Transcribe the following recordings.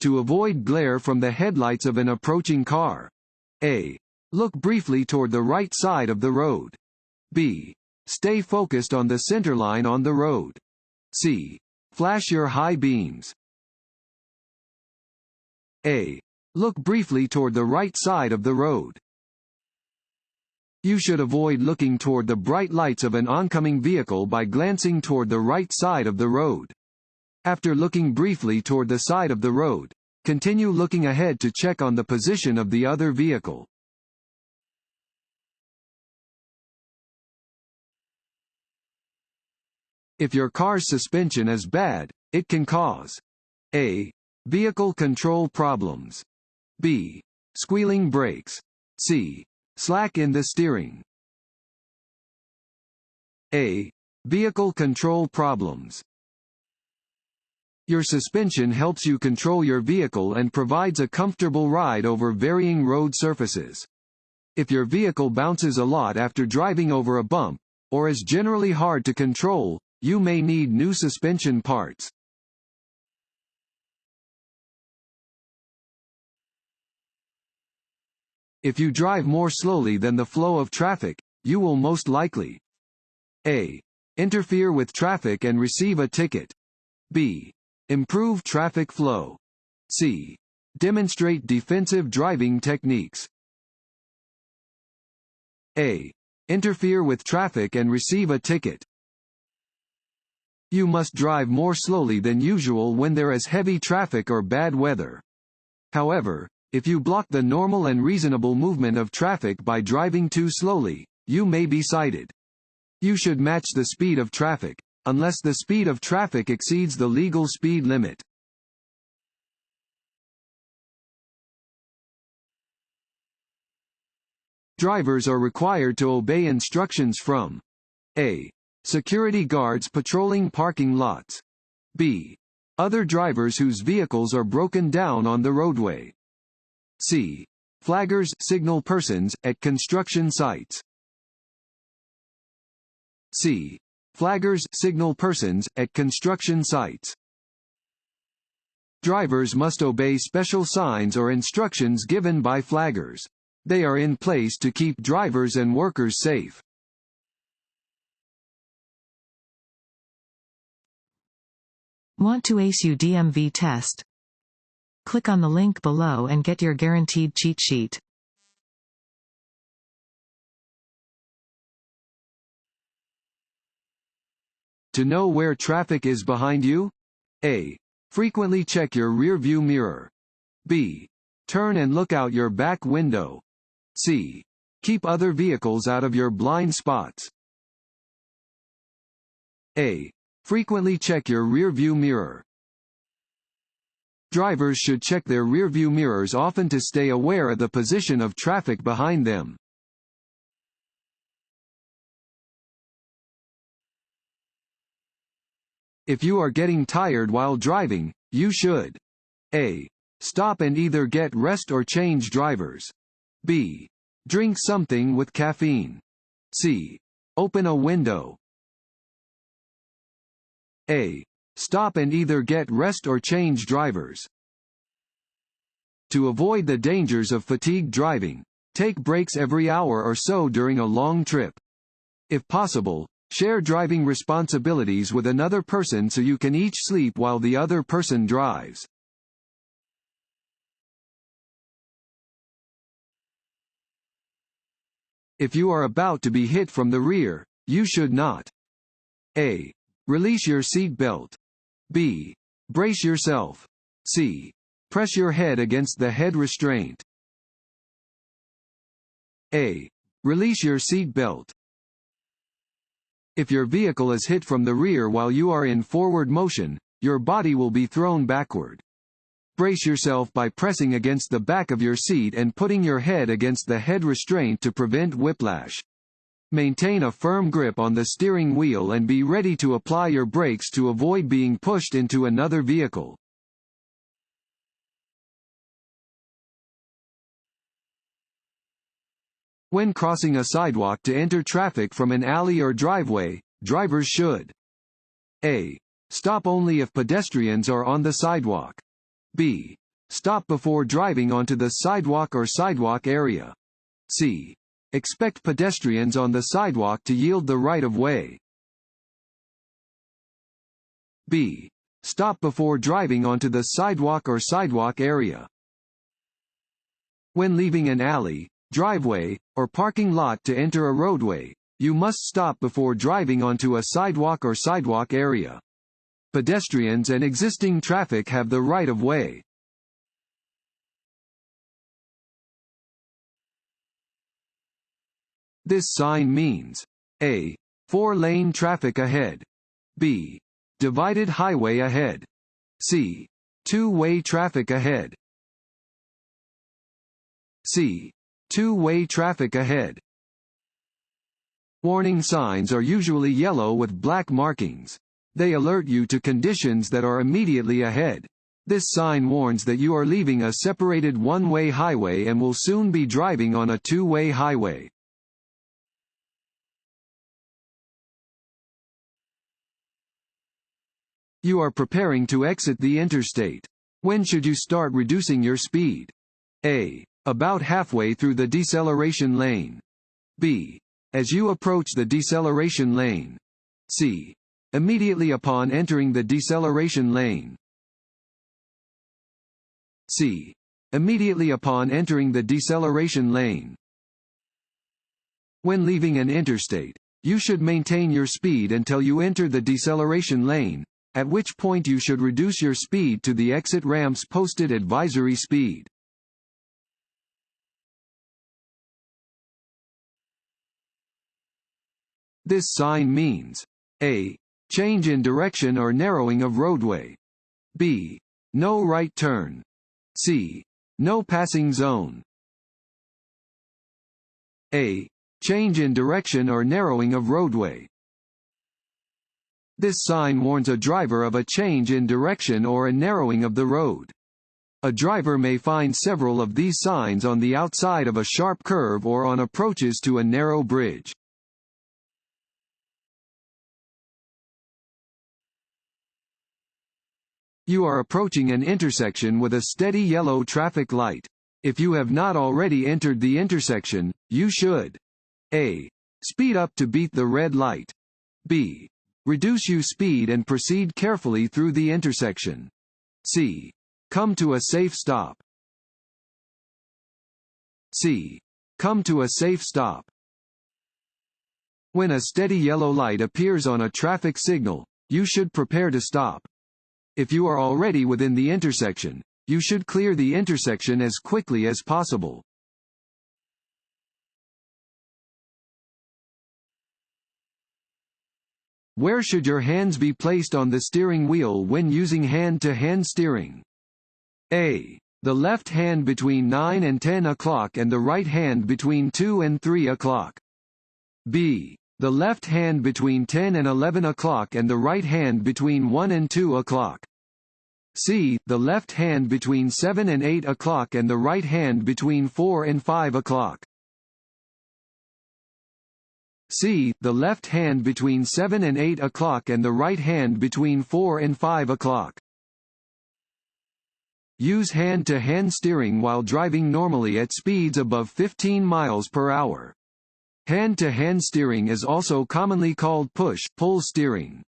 To avoid glare from the headlights of an approaching car. A. Look briefly toward the right side of the road. B. Stay focused on the centerline on the road. C. Flash your high beams. A. Look briefly toward the right side of the road. You should avoid looking toward the bright lights of an oncoming vehicle by glancing toward the right side of the road. After looking briefly toward the side of the road, continue looking ahead to check on the position of the other vehicle. If your car's suspension is bad, it can cause A. Vehicle control problems. B. Squealing brakes. C. Slack in the steering. A. Vehicle control problems. Your suspension helps you control your vehicle and provides a comfortable ride over varying road surfaces. If your vehicle bounces a lot after driving over a bump, or is generally hard to control, you may need new suspension parts. If you drive more slowly than the flow of traffic, you will most likely A. Interfere with traffic and receive a ticket. B. Improve traffic flow. C. Demonstrate defensive driving techniques. A. Interfere with traffic and receive a ticket. You must drive more slowly than usual when there is heavy traffic or bad weather. However, if you block the normal and reasonable movement of traffic by driving too slowly, you may be cited. You should match the speed of traffic, unless the speed of traffic exceeds the legal speed limit. Drivers are required to obey instructions from A. Security guards patrolling parking lots. B. Other drivers whose vehicles are broken down on the roadway. C. Flaggers, signal persons, at construction sites. C. Flaggers, signal persons, at construction sites. Drivers must obey special signs or instructions given by flaggers. They are in place to keep drivers and workers safe. Want to ace your DMV test? Click on the link below and get your guaranteed cheat sheet. To know where traffic is behind you? A. Frequently check your rear-view mirror. B. Turn and look out your back window. C. Keep other vehicles out of your blind spots. A. Frequently check your rear-view mirror. Drivers should check their rear-view mirrors often to stay aware of the position of traffic behind them. If you are getting tired while driving, you should A. Stop and either get rest or change drivers. B. Drink something with caffeine. C. Open a window. A. Stop and either get rest or change drivers. To avoid the dangers of fatigued driving, take breaks every hour or so during a long trip. If possible, share driving responsibilities with another person so you can each sleep while the other person drives. If you are about to be hit from the rear, you should not A. Release your seat belt. B. Brace yourself. C. Press your head against the head restraint. A. Release your seat belt. If your vehicle is hit from the rear while you are in forward motion, your body will be thrown backward. Brace yourself by pressing against the back of your seat and putting your head against the head restraint to prevent whiplash. Maintain a firm grip on the steering wheel and be ready to apply your brakes to avoid being pushed into another vehicle. When crossing a sidewalk to enter traffic from an alley or driveway, drivers should A. Stop only if pedestrians are on the sidewalk. B. Stop before driving onto the sidewalk or sidewalk area. C. Expect pedestrians on the sidewalk to yield the right of way. B. Stop before driving onto the sidewalk or sidewalk area. When leaving an alley, driveway, or parking lot to enter a roadway, you must stop before driving onto a sidewalk or sidewalk area. Pedestrians and existing traffic have the right of way. This sign means A. 4-lane traffic ahead. B. Divided highway ahead. C. 2-way traffic ahead. C. 2-way traffic ahead. Warning signs are usually yellow with black markings. They alert you to conditions that are immediately ahead. This sign warns that you are leaving a separated one-way highway and will soon be driving on a two-way highway. You are preparing to exit the interstate. When should you start reducing your speed? A. About halfway through the deceleration lane. B. As you approach the deceleration lane. C. Immediately upon entering the deceleration lane. C. Immediately upon entering the deceleration lane. When leaving an interstate, you should maintain your speed until you enter the deceleration lane, at which point you should reduce your speed to the exit ramp's posted advisory speed. This sign means A. Change in direction or narrowing of roadway. B. No right turn. C. No passing zone. A. Change in direction or narrowing of roadway. This sign warns a driver of a change in direction or a narrowing of the road. A driver may find several of these signs on the outside of a sharp curve or on approaches to a narrow bridge. You are approaching an intersection with a steady yellow traffic light. If you have not already entered the intersection, you should A. Speed up to beat the red light. B. Reduce your speed and proceed carefully through the intersection. C. Come to a safe stop. C. Come to a safe stop. When a steady yellow light appears on a traffic signal, you should prepare to stop. If you are already within the intersection, you should clear the intersection as quickly as possible. Where should your hands be placed on the steering wheel when using hand-to-hand steering? A. The left hand between 9 and 10 o'clock and the right hand between 2 and 3 o'clock. B. The left hand between 10 and 11 o'clock and the right hand between 1 and 2 o'clock. C. The left hand between 7 and 8 o'clock and the right hand between 4 and 5 o'clock. C. The left hand between 7 and 8 o'clock and the right hand between 4 and 5 o'clock. Use hand-to-hand steering while driving normally at speeds above 15 miles per hour. Hand-to-hand steering is also commonly called push-pull steering.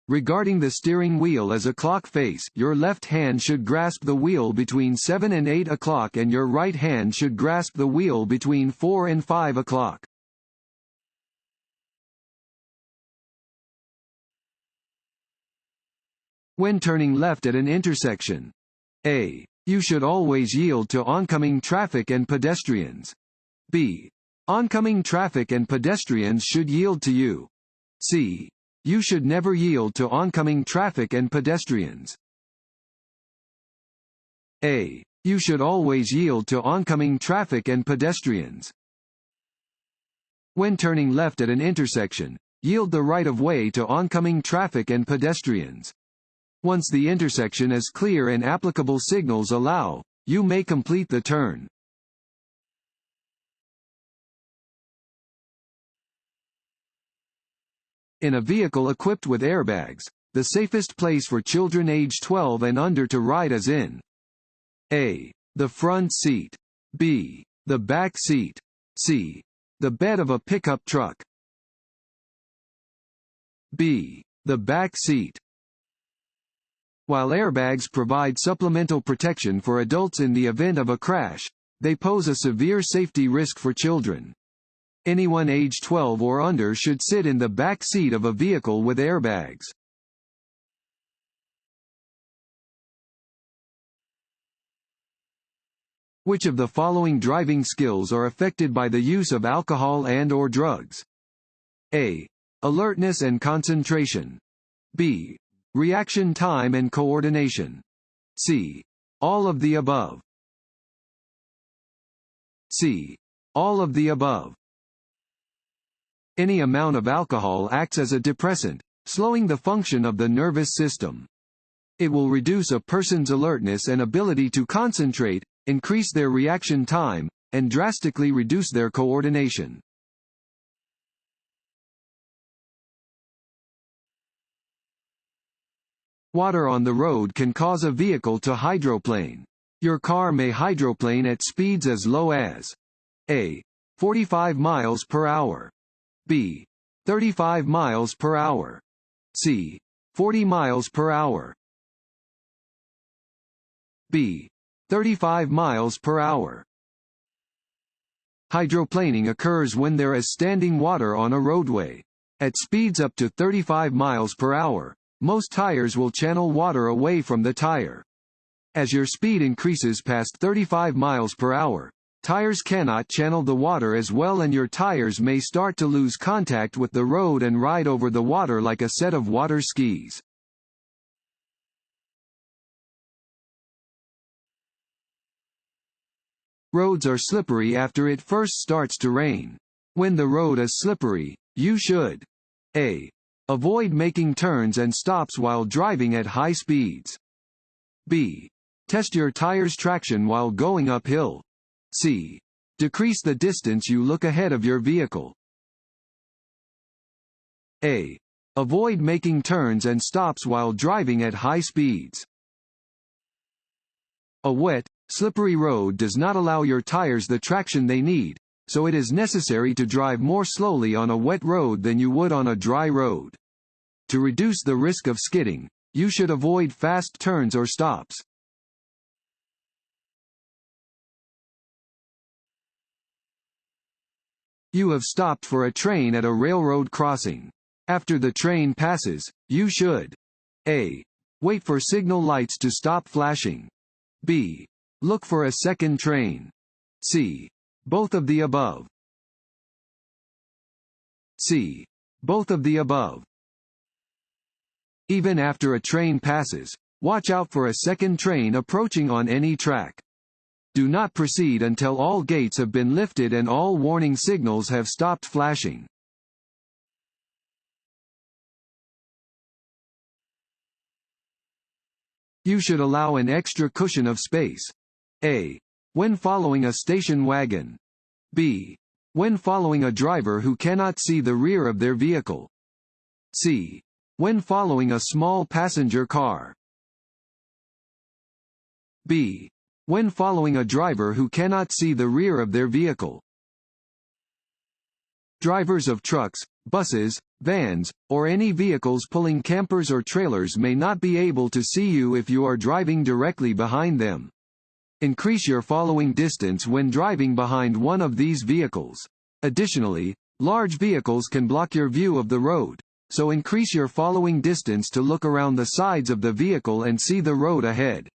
Regarding the steering wheel as a clock face, your left hand should grasp the wheel between 7 and 8 o'clock and your right hand should grasp the wheel between 4 and 5 o'clock. When turning left at an intersection. A. You should always yield to oncoming traffic and pedestrians. B. Oncoming traffic and pedestrians should yield to you. C. You should never yield to oncoming traffic and pedestrians. A. You should always yield to oncoming traffic and pedestrians. When turning left at an intersection, yield the right of way to oncoming traffic and pedestrians. Once the intersection is clear and applicable signals allow, you may complete the turn. In a vehicle equipped with airbags, the safest place for children age 12 and under to ride is in A. The front seat. B. The back seat. C. The bed of a pickup truck. B. The back seat. While airbags provide supplemental protection for adults in the event of a crash, they pose a severe safety risk for children. Anyone age 12 or under should sit in the back seat of a vehicle with airbags. Which of the following driving skills are affected by the use of alcohol and/or drugs? A. Alertness and concentration. B. Reaction time and coordination. C. All of the above. C. All of the above. Any amount of alcohol acts as a depressant, slowing the function of the nervous system. It will reduce a person's alertness and ability to concentrate, increase their reaction time, and drastically reduce their coordination. Water on the road can cause a vehicle to hydroplane. Your car may hydroplane at speeds as low as A. 45 miles per hour. B. 35 miles per hour. C. 40 miles per hour. B. 35 miles per hour. Hydroplaning occurs when there is standing water on a roadway. At speeds up to 35 miles per hour, most tires will channel water away from the tire. As your speed increases past 35 miles per hour, tires cannot channel the water as well and your tires may start to lose contact with the road and ride over the water like a set of water skis. Roads are slippery after it first starts to rain. When the road is slippery, you should A. Avoid making turns and stops while driving at high speeds. B. Test your tires' traction while going uphill. C. Decrease the distance you look ahead of your vehicle. A. Avoid making turns and stops while driving at high speeds. A wet, slippery road does not allow your tires the traction they need, so it is necessary to drive more slowly on a wet road than you would on a dry road. To reduce the risk of skidding, you should avoid fast turns or stops. You have stopped for a train at a railroad crossing. After the train passes, you should A. Wait for signal lights to stop flashing. B. Look for a second train. C. Both of the above. C. Both of the above. Even after a train passes, watch out for a second train approaching on any track. Do not proceed until all gates have been lifted and all warning signals have stopped flashing. You should allow an extra cushion of space. A. When following a station wagon. B. When following a driver who cannot see the rear of their vehicle. C. When following a small passenger car. B. When following a driver who cannot see the rear of their vehicle. Drivers of trucks, buses, vans, or any vehicles pulling campers or trailers may not be able to see you if you are driving directly behind them. Increase your following distance when driving behind one of these vehicles. Additionally, large vehicles can block your view of the road, so increase your following distance to look around the sides of the vehicle and see the road ahead.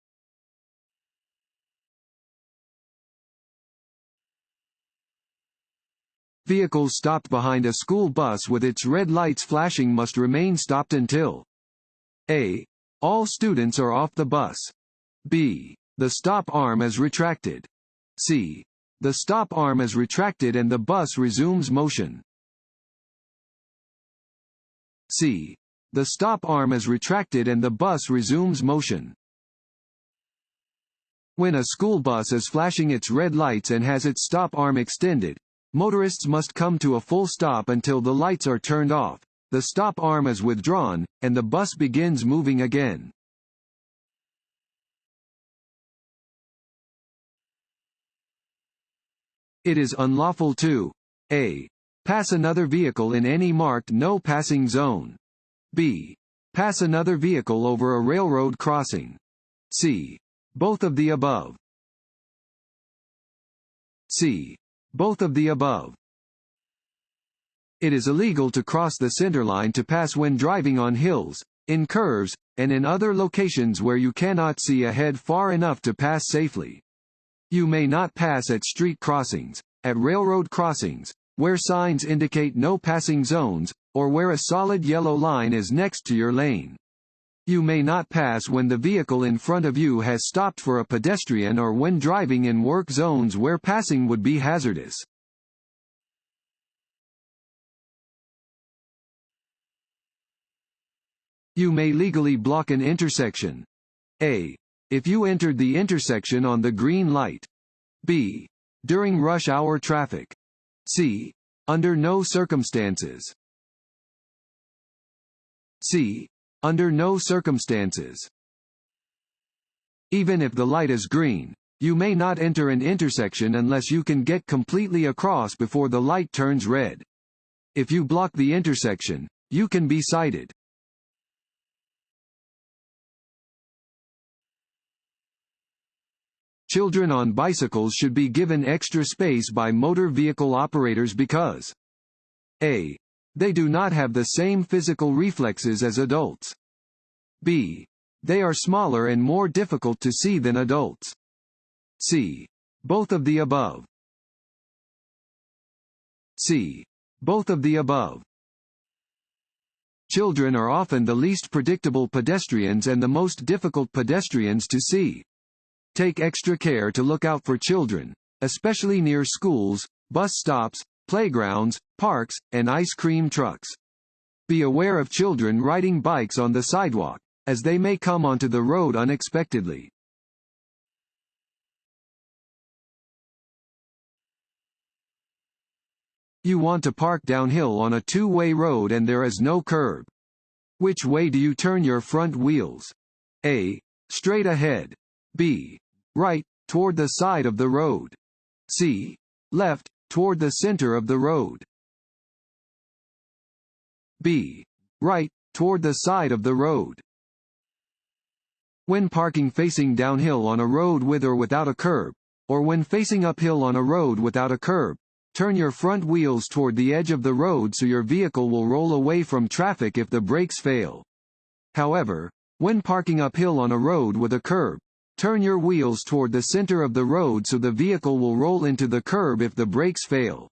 Vehicles stopped behind a school bus with its red lights flashing must remain stopped until A. All students are off the bus. B. The stop arm is retracted. C. The stop arm is retracted and the bus resumes motion. C. The stop arm is retracted and the bus resumes motion. When a school bus is flashing its red lights and has its stop arm extended, motorists must come to a full stop until the lights are turned off, the stop arm is withdrawn, and the bus begins moving again. It is unlawful to a. Pass another vehicle in any marked no passing zone. b. Pass another vehicle over a railroad crossing. c. Both of the above. c. Both of the above. It is illegal to cross the centerline to pass when driving on hills, in curves, and in other locations where you cannot see ahead far enough to pass safely. You may not pass at street crossings, at railroad crossings, where signs indicate no passing zones, or where a solid yellow line is next to your lane. You may not pass when the vehicle in front of you has stopped for a pedestrian or when driving in work zones where passing would be hazardous. You may legally block an intersection. A. If you entered the intersection on the green light. B. During rush hour traffic. C. Under no circumstances. C. Under no circumstances. Even if the light is green, you may not enter an intersection unless you can get completely across before the light turns red. If you block the intersection, you can be cited. Children on bicycles should be given extra space by motor vehicle operators because a. They do not have the same physical reflexes as adults. b. They are smaller and more difficult to see than adults. c. Both of the above. c. Both of the above. Children are often the least predictable pedestrians and the most difficult pedestrians to see. Take extra care to look out for children, especially near schools, bus stops, playgrounds, parks, and ice cream trucks. Be aware of children riding bikes on the sidewalk, as they may come onto the road unexpectedly. You want to park downhill on a two-way road and there is no curb. Which way do you turn your front wheels? A. Straight ahead. B. Right, toward the side of the road. C. Left, toward the center of the road. B. Right, toward the side of the road. When parking facing downhill on a road with or without a curb, or when facing uphill on a road without a curb, turn your front wheels toward the edge of the road so your vehicle will roll away from traffic if the brakes fail. However, when parking uphill on a road with a curb, turn your wheels toward the center of the road so the vehicle will roll into the curb if the brakes fail.